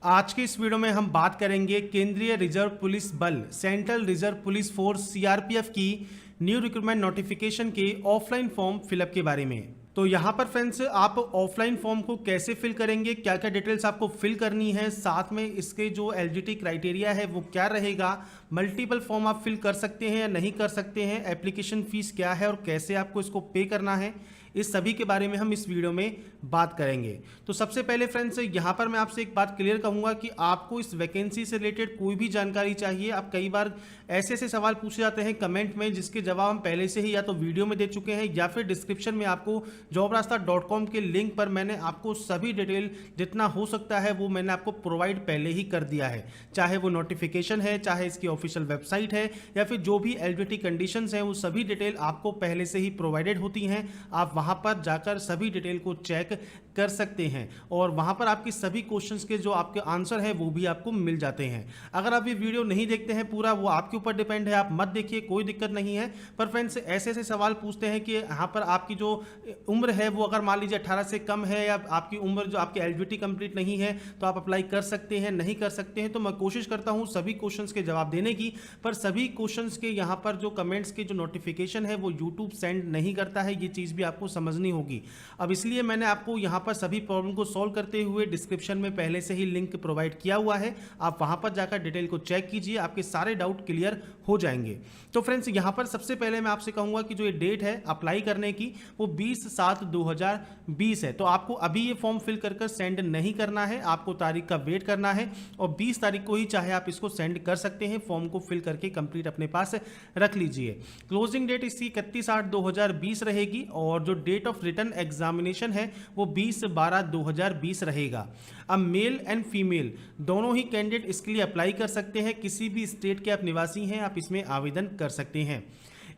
आज के इस वीडियो में हम बात करेंगे केंद्रीय रिजर्व पुलिस बल central reserve police force CRPF की न्यू रिक्रूटमेंट नोटिफिकेशन के ऑफलाइन फॉर्म फिलअप के बारे में। तो यहाँ पर फ्रेंड्स आप ऑफलाइन फॉर्म को कैसे फिल करेंगे, क्या क्या डिटेल्स आपको फिल करनी है, साथ में इसके जो एलिजिबिलिटी क्राइटेरिया है वो क्या रहेगा, मल्टीपल फॉर्म आप फिल कर सकते हैं या नहीं कर सकते हैं, एप्लीकेशन फीस क्या है और कैसे आपको इसको पे करना है, इस सभी के बारे में हम इस वीडियो में बात करेंगे। तो सबसे पहले फ्रेंड्स यहाँ पर मैं आपसे एक बात क्लियर कहूँगा कि आपको इस वैकेंसी से रिलेटेड कोई भी जानकारी चाहिए। आप कई बार ऐसे ऐसे सवाल पूछे जाते हैं कमेंट में जिसके जवाब हम पहले से ही या तो वीडियो में दे चुके हैं या फिर डिस्क्रिप्शन में आपको jobrasta.com के लिंक पर मैंने आपको सभी डिटेल जितना हो सकता है वो मैंने आपको प्रोवाइड पहले ही कर दिया है, चाहे वो नोटिफिकेशन है, चाहे इसकी ऑफिशियल वेबसाइट है या फिर जो भी एलिजिबिलिटी कंडीशंस हैं वो सभी डिटेल आपको पहले से ही प्रोवाइडेड होती हैं। आप वहाँ पर जाकर सभी डिटेल को चेक कर सकते हैं और वहाँ पर आपकी सभी क्वेश्चंस के जो आपके आंसर है वो भी आपको मिल जाते हैं। अगर आप ये वीडियो नहीं देखते हैं पूरा, वो आपके ऊपर डिपेंड है, आप मत देखिए, कोई दिक्कत नहीं है। पर फ्रेंड्स ऐसे ऐसे सवाल पूछते हैं कि यहाँ पर आपकी जो उम्र है वो अगर मान लीजिए 18 से कम है या आपकी उम्र जो आपकी एलिजिबिलिटी कंप्लीट नहीं है तो आप अप्लाई कर सकते हैं, नहीं कर सकते हैं। तो मैं कोशिश करता हूँ सभी क्वेश्चंस के जवाब देने की, पर सभी क्वेश्चंस के यहाँ पर जो कमेंट्स के जो नोटिफिकेशन है वो यूट्यूब सेंड नहीं करता है, ये चीज़ भी आपको समझनी होगी। अब इसलिए मैंने आपको यहाँ पर सभी प्रॉब्लम को सॉल्व करते हुए डिस्क्रिप्शन में पहले से ही लिंक प्रोवाइड किया हुआ है, आप वहाँ पर जाकर डिटेल को चेक कीजिए, आपके सारे डाउट क्लियर हो जाएंगे। तो फ्रेंड्स यहाँ पर सबसे पहले मैं आपसे कहूँगा कि जो ये डेट है अप्लाई करने की वो 20/7/2020 है। तो आपको अभी ये फॉर्म फिल कर सेंड नहीं करना है, आपको तारीख का वेट करना है और 20 तारीख को ही चाहे आप इसको सेंड कर सकते हैं। फॉर्म को फिल करके कंप्लीट अपने पास रख लीजिए। क्लोजिंग डेट इसकी 31/8/2020 रहेगी और जो डेट ऑफ रिटर्न एग्जामिनेशन है वो 20/12/2020 रहेगा। अब मेल एंड फीमेल दोनों ही कैंडिडेट इसके लिए अप्लाई कर सकते हैं। किसी भी स्टेट के आप निवासी हैं आप इसमें आवेदन कर सकते हैं।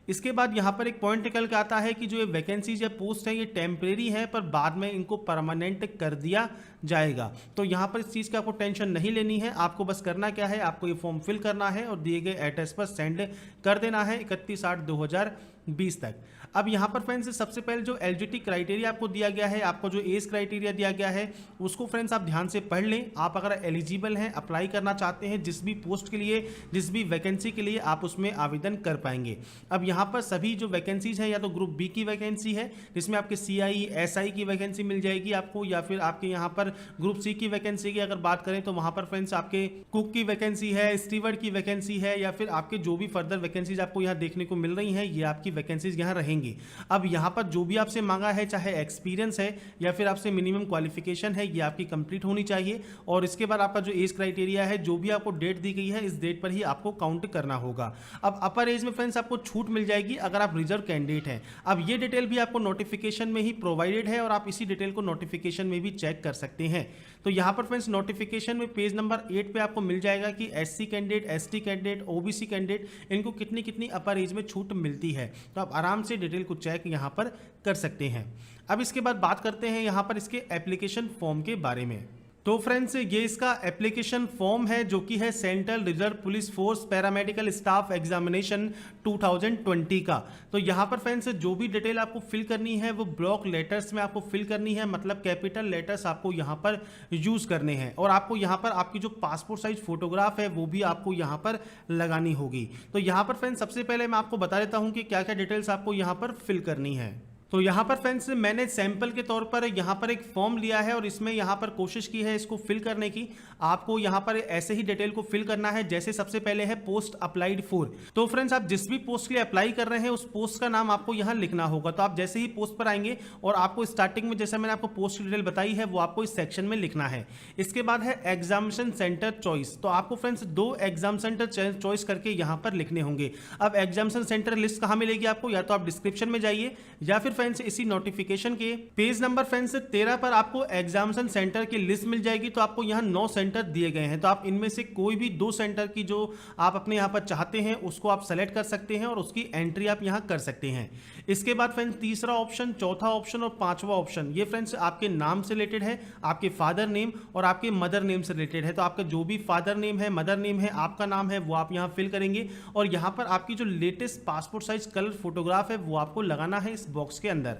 इसके बाद यहाँ पर एक पॉइंट निकल के आता है कि जो ये वैकेंसीज या पोस्ट है ये टेम्परेरी है पर बाद में इनको परमानेंट कर दिया जाएगा। तो यहाँ पर इस चीज़ की आपको टेंशन नहीं लेनी है, आपको बस करना क्या है, आपको ये फॉर्म फिल करना है और दिए गए एड्रेस पर सेंड कर देना है 31/8/2020 तक। अब यहाँ पर फ्रेंड्स सबसे पहले जो एलिजिबिलिटी क्राइटेरिया आपको दिया गया है, आपको जो एज क्राइटेरिया दिया गया है उसको फ्रेंड्स आप ध्यान से पढ़ लें। आप अगर एलिजिबल हैं, अप्लाई करना चाहते हैं जिस भी पोस्ट के लिए, जिस भी वैकेंसी के लिए, आप उसमें आवेदन कर पाएंगे। अब यहाँ पर सभी जो वैकेंसीज है या तो ग्रुप बी की वैकेंसी है जिसमें आपके CI SI की वैकेंसी मिल जाएगी आपको, या फिर आपके यहाँ पर ग्रुप सी की वैकेंसी की अगर बात करें तो वहाँ पर फ्रेंड्स आपके कुक की वैकेंसी है, स्टीवर्ड की वैकेंसी है, या फिर आपके जो भी फर्दर वैकेंसीज आपको यहाँ देखने को मिल रही हैं ये आपकी वैकेंसीज यहाँ रहेंगी। अब यहाँ पर जो भी आपसे मांगा है, चाहे एक्सपीरियंस है या फिर आपसे मिनिमम क्वालिफिकेशन है, ये आपकी कंप्लीट होनी चाहिए। और इसके बाद आपका जो एज क्राइटेरिया है, जो भी आपको डेट दी गई है इस डेट पर ही आपको काउंट करना होगा। अब अपर एज में फ्रेंड्स आपको छूट मिल जाएगी अगर आप रिजर्व कैंडिडेट हैं। अब ये डिटेल भी आपको नोटिफिकेशन में ही प्रोवाइडेड है और आप इसी डिटेल को नोटिफिकेशन में भी चेक कर सकते हैं। तो यहाँ पर फ्रेंड्स नोटिफिकेशन में पेज नंबर 8 पे आपको मिल जाएगा कि SC candidate, ST candidate, OBC candidate इनको कितनी कितनी अपर एज में छूट मिलती है। तो आप आराम से डिटेल को चेक यहाँ पर कर सकते हैं। अब इसके बाद बात करते हैं यहाँ पर इसके एप्लीकेशन फॉर्म के बारे में। तो फ्रेंड्स ये इसका एप्लीकेशन फॉर्म है जो कि है central reserve police force paramedical staff examination 2020 का। तो यहाँ पर फ्रेंड्स जो भी डिटेल आपको फिल करनी है वो ब्लॉक लेटर्स में आपको फिल करनी है, मतलब कैपिटल लेटर्स आपको यहाँ पर यूज करने हैं और आपको यहाँ पर आपकी जो पासपोर्ट साइज फोटोग्राफ है वो भी आपको यहाँ पर लगानी होगी। तो यहाँ पर फ्रेंड्स सबसे पहले मैं आपको बता देता हूँ कि क्या क्या डिटेल्स आपको यहाँ पर फिल करनी है। तो यहाँ पर फ्रेंड्स मैंने सैंपल के तौर पर यहाँ पर एक फॉर्म लिया है और इसमें यहाँ पर कोशिश की है इसको फिल करने की। आपको यहाँ पर ऐसे ही डिटेल को फिल करना है जैसे सबसे पहले है पोस्ट अप्लाइड फॉर। तो फ्रेंड्स आप जिस भी पोस्ट के लिए अप्लाई कर रहे हैं उस पोस्ट का नाम आपको यहाँ लिखना होगा। तो आप जैसे ही पोस्ट पर आएंगे और आपको स्टार्टिंग में जैसे मैंने आपको पोस्ट की डिटेल बताई है वो आपको इस सेक्शन में लिखना है। इसके बाद है एग्जामिनेशन सेंटर चॉइस। तो आपको फ्रेंड्स 2 एग्जाम सेंटर चॉइस करके यहाँ पर लिखने होंगे। अब एग्जामिनेशन सेंटर लिस्ट कहाँ मिलेगी आपको, या तो आप डिस्क्रिप्शन में जाइए या फिर फ्रेंड्स इसी नोटिफिकेशन के पेज नंबर फ्रेंड्स 13 पर आपको एग्जामिनेशन सेंटर की लिस्ट मिल जाएगी। तो आपको यहाँ 9 सेंटर दिए गए हैं, तो आप इनमें से कोई भी 2 सेंटर की जो आप अपने यहाँ पर चाहते हैं उसको आप सेलेक्ट कर सकते हैं और उसकी एंट्री आप यहाँ कर सकते हैं। इसके बाद फ्रेंड्स तीसरा ऑप्शन, चौथा ऑप्शन और पांचवा ऑप्शन ये फ्रेंड्स आपके नाम से रिलेटेड है, आपके फादर नेम और आपके मदर नेम से रिलेटेड है। तो आपका जो भी फादर नेम है, मदर नेम है, आपका नाम है वो आप यहाँ फिल करेंगे और यहाँ पर आपकी जो latest passport size colour photograph है वो आपको लगाना है इस बॉक्स के अंदर।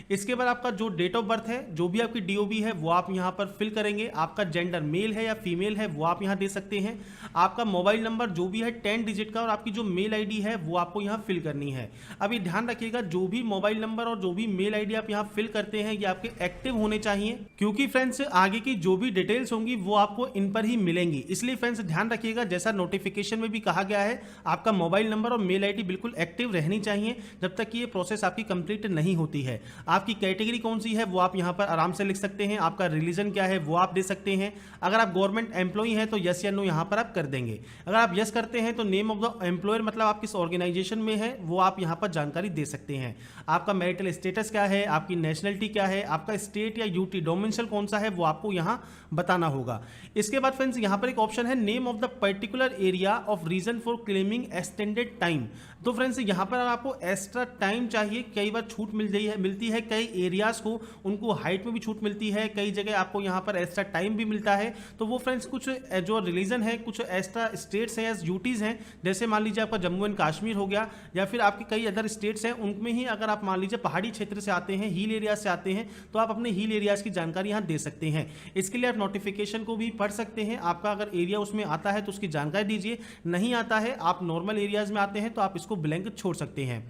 इसके बाद आपका जो डेट ऑफ बर्थ है, जो भी आपकी डीओबी है वो आप यहाँ पर फिल करेंगे। आपका जेंडर मेल है या फीमेल है वो आप यहाँ दे सकते हैं। आपका मोबाइल नंबर जो भी है 10 डिजिट का, और आपकी जो मेल आईडी है वो आपको यहाँ फिल करनी है। अब ये ध्यान रखिएगा, जो भी मोबाइल नंबर और जो भी मेल आईडी आप यहाँ फिल करते हैं ये आपके एक्टिव होने चाहिए, क्योंकि फ्रेंड्स आगे की जो भी डिटेल्स होंगी वो आपको इन पर ही मिलेंगी। इसलिए फ्रेंड्स ध्यान रखिएगा, जैसा नोटिफिकेशन में भी कहा गया है, आपका मोबाइल नंबर और मेल आईडी बिल्कुल एक्टिव रहनी चाहिए जब तक कि ये प्रोसेस आपकी कंप्लीट नहीं होती है। आपकी कैटेगरी कौन सी है वो आप यहाँ पर आराम से लिख सकते हैं। आपका रिलीजन क्या है वो आप दे सकते हैं। अगर आप गवर्नमेंट एम्प्लॉई हैं तो यस या नो यहाँ पर आप कर देंगे। अगर आप यस करते हैं तो नेम ऑफ द एम्प्लॉयर, मतलब आप किस ऑर्गेनाइजेशन में है वो आप यहाँ पर जानकारी दे सकते हैं। आपका मैरिटल स्टेटस क्या है, आपकी नेशनलिटी क्या है, आपका स्टेट या यूटी डोमिसाइल कौन सा है वो आपको यहाँ बताना होगा। इसके बाद फ्रेंड्स यहाँ पर एक ऑप्शन है name of the particular area of region for claiming extended time. तो फ्रेंड्स यहाँ पर आपको एक्स्ट्रा टाइम चाहिए। कई बार छूट मिलती है कई एरियाज को, उनको हाइट में भी छूट मिलती है, कई जगह आपको यहाँ पर एक्स्ट्रा टाइम भी मिलता है। तो वो फ्रेंड्स कुछ जो रिलीजन है, कुछ एक्स्ट्रा स्टेट्स हैं या यूटीज़ हैं, जैसे मान लीजिए आपका जम्मू एंड कश्मीर हो गया, या फिर आपके कई अदर स्टेट्स हैं, उनमें ही अगर आप मान लीजिए पहाड़ी क्षेत्र से आते हैं, हिल एरिया से आते हैं, तो आप अपने हिल एरियाज की जानकारी यहाँ दे सकते हैं। इसके लिए आप नोटिफिकेशन को भी पढ़ सकते हैं। आपका अगर एरिया उसमें आता है तो उसकी जानकारी दीजिए, नहीं आता है, आप नॉर्मल एरियाज में आते हैं तो आप इसको ब्लैंक छोड़ सकते हैं।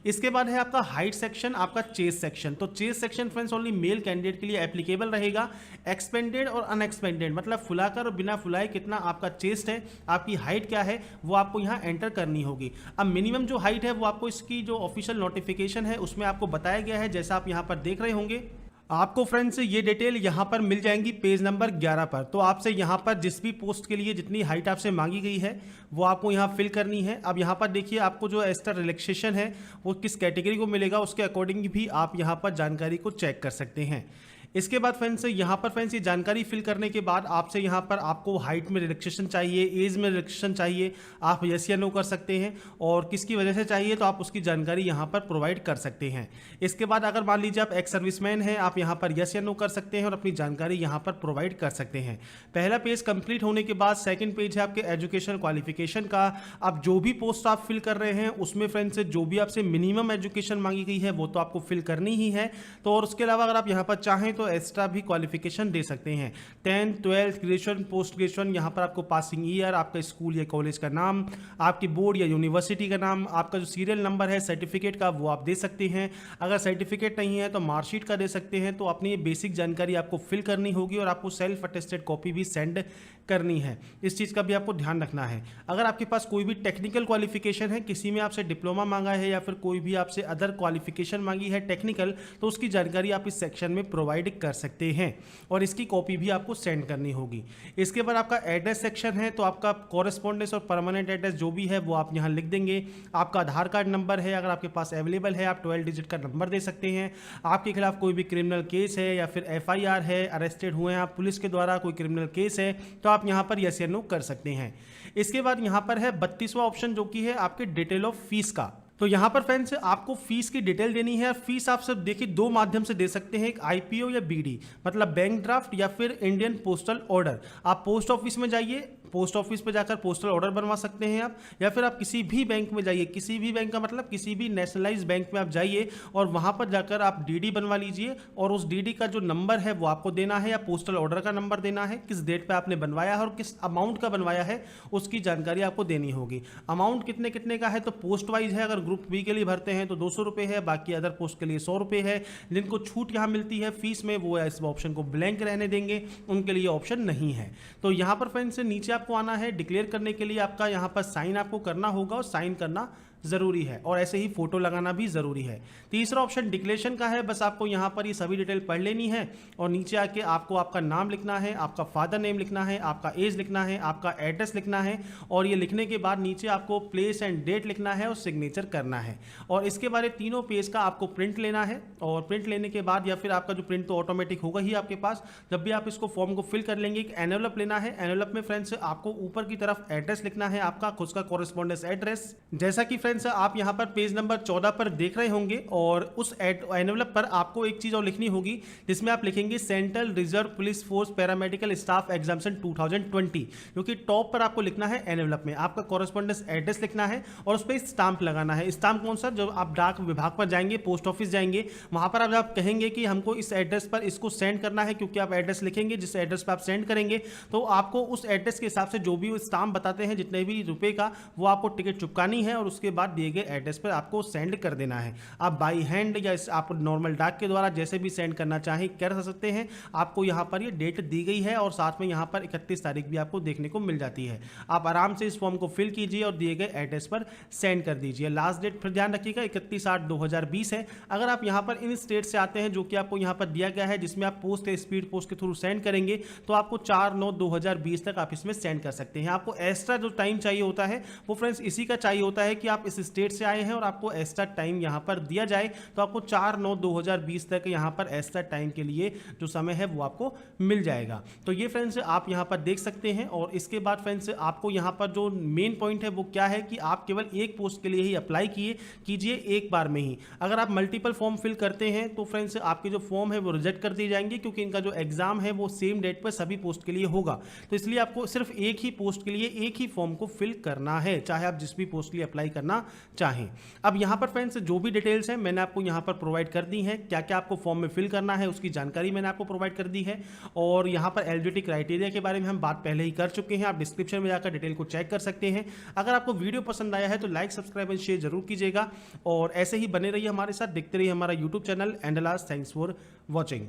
इसके बाद है आपका हाइट सेक्शन, आपका चेस्ट सेक्शन। तो chest section friends only male candidate के लिए एप्लीकेबल रहेगा। एक्सपेंडेड और अनएक्सपेंडेड, मतलब फुलाकर और बिना फुलाए कितना आपका चेस्ट है, आपकी हाइट क्या है वो आपको यहाँ एंटर करनी होगी। अब मिनिमम जो हाइट है वो आपको इसकी जो ऑफिशियल नोटिफिकेशन है उसमें आपको बताया गया है, जैसा आप यहाँ पर देख रहे होंगे। आपको फ्रेंड्स ये डिटेल यहाँ पर मिल जाएंगी पेज नंबर 11 पर। तो आपसे यहाँ पर जिस भी पोस्ट के लिए जितनी हाइट आपसे मांगी गई है वो आपको यहाँ फिल करनी है। अब यहाँ पर देखिए आपको जो एक्स्ट्रा रिलैक्सेशन है वो किस कैटेगरी को मिलेगा, उसके अकॉर्डिंग भी आप यहाँ पर जानकारी को चेक कर सकते हैं। इसके बाद फ्रेंड्स यहाँ पर फ्रेंड्स ये जानकारी फिल करने के बाद आपसे यहाँ पर आपको हाइट में रिलैक्सेशन चाहिए, एज में रिलैक्सेशन चाहिए, आप यस या नो कर सकते हैं, और किसकी वजह से चाहिए तो आप उसकी जानकारी यहाँ पर प्रोवाइड कर सकते हैं। इसके बाद अगर मान लीजिए आप एक्स सर्विसमैन हैं, आप यहाँ पर यस या नो कर सकते हैं और अपनी जानकारी यहाँ पर प्रोवाइड कर सकते हैं। पहला पेज कंप्लीट होने के बाद सेकेंड पेज है आपके एजुकेशन क्वालिफिकेशन का। आप जो भी पोस्ट आप फिल कर रहे हैं उसमें फ्रेंड्स जो भी आपसे मिनिमम एजुकेशन मांगी गई है वो तो आपको फिल करनी ही है। तो और उसके अलावा अगर आप यहाँ पर चाहें तो एक्स्ट्रा भी क्वालिफिकेशन दे सकते हैं। 10th 12th graduation post graduation, यहाँ पर आपको पासिंग ईयर, आपका स्कूल या कॉलेज का नाम, आपकी बोर्ड या यूनिवर्सिटी का नाम, आपका जो सीरियल नंबर है सर्टिफिकेट का वो आप दे सकते हैं। अगर सर्टिफिकेट नहीं है तो मार्कशीट का दे सकते हैं। तो अपनी बेसिक जानकारी आपको फिल करनी होगी और आपको सेल्फ अटेस्टेड कॉपी भी सेंड करनी है। इस चीज़ का भी आपको ध्यान रखना है। अगर आपके पास कोई भी टेक्निकल क्वालिफिकेशन है, किसी में आपसे डिप्लोमा मांगा है या फिर कोई भी आपसे अदर क्वालिफिकेशन मांगी है टेक्निकल, तो उसकी जानकारी आप इस सेक्शन में प्रोवाइड कर सकते हैं और इसकी कॉपी भी आपको सेंड करनी होगी। इसके बाद आपका एड्रेस सेक्शन है, तो आपका कॉरेस्पॉन्डेंस और परमानेंट एड्रेस जो भी है वो आप यहाँ लिख देंगे। आपका आधार कार्ड नंबर है, अगर आपके पास अवेलेबल है आप 12 डिजिट का नंबर दे सकते हैं। आपके खिलाफ कोई भी क्रिमिनल केस है या फिर FIR है, अरेस्टेड हुए हैं आप पुलिस के द्वारा, कोई क्रिमिनल केस है, तो आप यहाँ पर यस या नो कर सकते हैं। इसके बाद यहाँ पर है 32वां ऑप्शन जो कि है आपके डिटेल ऑफ फीस का। तो यहाँ पर फ्रेंड्स आपको फीस की डिटेल देनी है। फीस आप सब देखिए दो माध्यम से दे सकते हैं, एक IPO या BD, मतलब बैंक ड्राफ्ट या फिर इंडियन पोस्टल ऑर्डर। आप पोस्ट ऑफिस में जाइए, पोस्ट ऑफिस पे जाकर पोस्टल ऑर्डर बनवा सकते हैं आप, या फिर आप किसी भी बैंक में जाइए, किसी भी बैंक का मतलब किसी भी नेशनलाइज बैंक में आप जाइए और वहाँ पर जाकर आप DD बनवा लीजिए और उस DD का जो नंबर है वो आपको देना है, या पोस्टल ऑर्डर का नंबर देना है, किस डेट पे आपने बनवाया है और किस अमाउंट का बनवाया है उसकी जानकारी आपको देनी होगी। अमाउंट कितने कितने का है तो पोस्ट वाइज है, अगर ग्रुप B के लिए भरते हैं तो 200 रुपये है, बाकी अदर पोस्ट के लिए 100 रुपये है। जिनको छूट यहाँ मिलती है फीस में वो इस ऑप्शन को ब्लैंक रहने देंगे, उनके लिए ऑप्शन नहीं है। तो यहाँ पर फ्रेंड्स नीचे आपको आना है, डिक्लेयर करने के लिए आपका यहाँ पर साइन आपको करना होगा और साइन करना ज़रूरी है, और ऐसे ही फोटो लगाना भी ज़रूरी है। तीसरा ऑप्शन डिक्लेरेशन का है, बस आपको यहाँ पर ये सभी डिटेल पढ़ लेनी है और नीचे आके आपको आपका नाम लिखना है, आपका फादर नेम लिखना है, आपका एज लिखना है, आपका एड्रेस लिखना है, और ये लिखने के बाद नीचे आपको प्लेस एंड डेट लिखना है और सिग्नेचर करना है। और इसके बारे तीनों पेज का आपको प्रिंट लेना है, और प्रिंट लेने के बाद या फिर आपका जो प्रिंट तो ऑटोमेटिक होगा ही आपके पास, जब भी आप इसको फॉर्म को फिल कर लेंगे एक एनवेलप लेना है। एनवेलप में फ्रेंड्स आपको ऊपर की तरफ एड्रेस लिखना है, आपका खुद का कॉरेस्पॉन्डेंस एड्रेस। जैसा कि फ्रेंड्स फ्रेंड्स आप यहाँ पर पेज नंबर 14 पर देख रहे होंगे और उस एनवेलप पर आपको एक चीज़ और लिखनी होगी जिसमें आप लिखेंगे central reserve police force paramedical staff examination 2020, क्योंकि टॉप पर आपको लिखना है एनवेलप में आपका कॉरेस्पॉन्डेंस एड्रेस लिखना है और उस पर स्टाम्प लगाना है। स्टाम्प कौन सा? जब आप डाक विभाग पर जाएंगे, पोस्ट ऑफिस जाएंगे, वहां पर आप कहेंगे कि हमको इस एड्रेस पर इसको सेंड करना है, क्योंकि आप एड्रेस लिखेंगे जिस एड्रेस पर आप सेंड करेंगे तो आपको उस एड्रेस के हिसाब से जो भी स्टाम्प बताते हैं जितने भी रुपए का, वो आपको टिकट चुपकानी है और उसके बाद दिए गए एड्रेस पर आपको सेंड कर देना है। आप बाई हैंड या आप नॉर्मल डाक के द्वारा जैसे भी सेंड करना चाहें कर सकते हैं। आपको यहाँ पर ये डेट दी गई है और साथ में यहाँ पर 31 तारीख भी आपको देखने को मिल जाती है। आप आराम से इस फॉर्म को फिल कीजिए और दिए गए एड्रेस पर सेंड कर दीजिए। लास्ट डेट फिर ध्यान रखिएगा 31/8/2020 है। अगर आप यहाँ पर इन स्टेट से आते हैं जो कि आपको यहाँ पर दिया गया है, जिसमें आप पोस्ट स्पीड पोस्ट के थ्रू सेंड करेंगे, तो आपको 4/9/2020 तक आप इसमें सेंड कर सकते हैं। आपको एक्स्ट्रा जो टाइम चाहिए होता है वो फ्रेंड्स इसी का चाहिए होता है कि आप इस स्टेट से आए हैं और आपको एक्स्ट्रा टाइम यहाँ पर दिया जाए, तो आपको 4/9/2020 तक यहाँ पर एक्स्ट्रा टाइम के लिए जो समय है वो आपको मिल जाएगा। तो ये फ्रेंड्स आप यहाँ पर देख सकते हैं। और इसके बाद फ्रेंड्स आपको यहाँ पर जो मेन पॉइंट है वो क्या है कि आप केवल एक पोस्ट के लिए ही अप्लाई कीजिए एक बार में ही। अगर आप मल्टीपल फॉर्म फिल करते हैं तो फ्रेंड्स आपके जो फॉर्म है वो रिजेक्ट कर दिए जाएंगे, क्योंकि इनका जो एग्जाम है वो सेम डेट पर सभी पोस्ट के लिए होगा। तो इसलिए आपको सिर्फ एक ही पोस्ट के लिए एक ही फॉर्म को फिल करना है, चाहे आप जिस भी पोस्ट के लिए अप्लाई करना चाहें। अब यहाँ पर फ्रेंड्स जो भी डिटेल्स हैं मैंने आपको यहाँ पर प्रोवाइड कर दी है, क्या क्या आपको फॉर्म में फिल करना है उसकी जानकारी मैंने आपको प्रोवाइड कर दी है। और यहाँ पर एलिजिबिलिटी क्राइटेरिया के बारे में हम बात पहले ही कर चुके हैं, आप डिस्क्रिप्शन में जाकर डिटेल को चेक कर सकते हैं। अगर आपको वीडियो पसंद आया है तो लाइक, सब्सक्राइब एंड शेयर जरूर कीजिएगा और ऐसे ही बने रहिए हमारे साथ, देखते रहिए हमारा यूट्यूब चैनल एंडलास। Thanks for watching.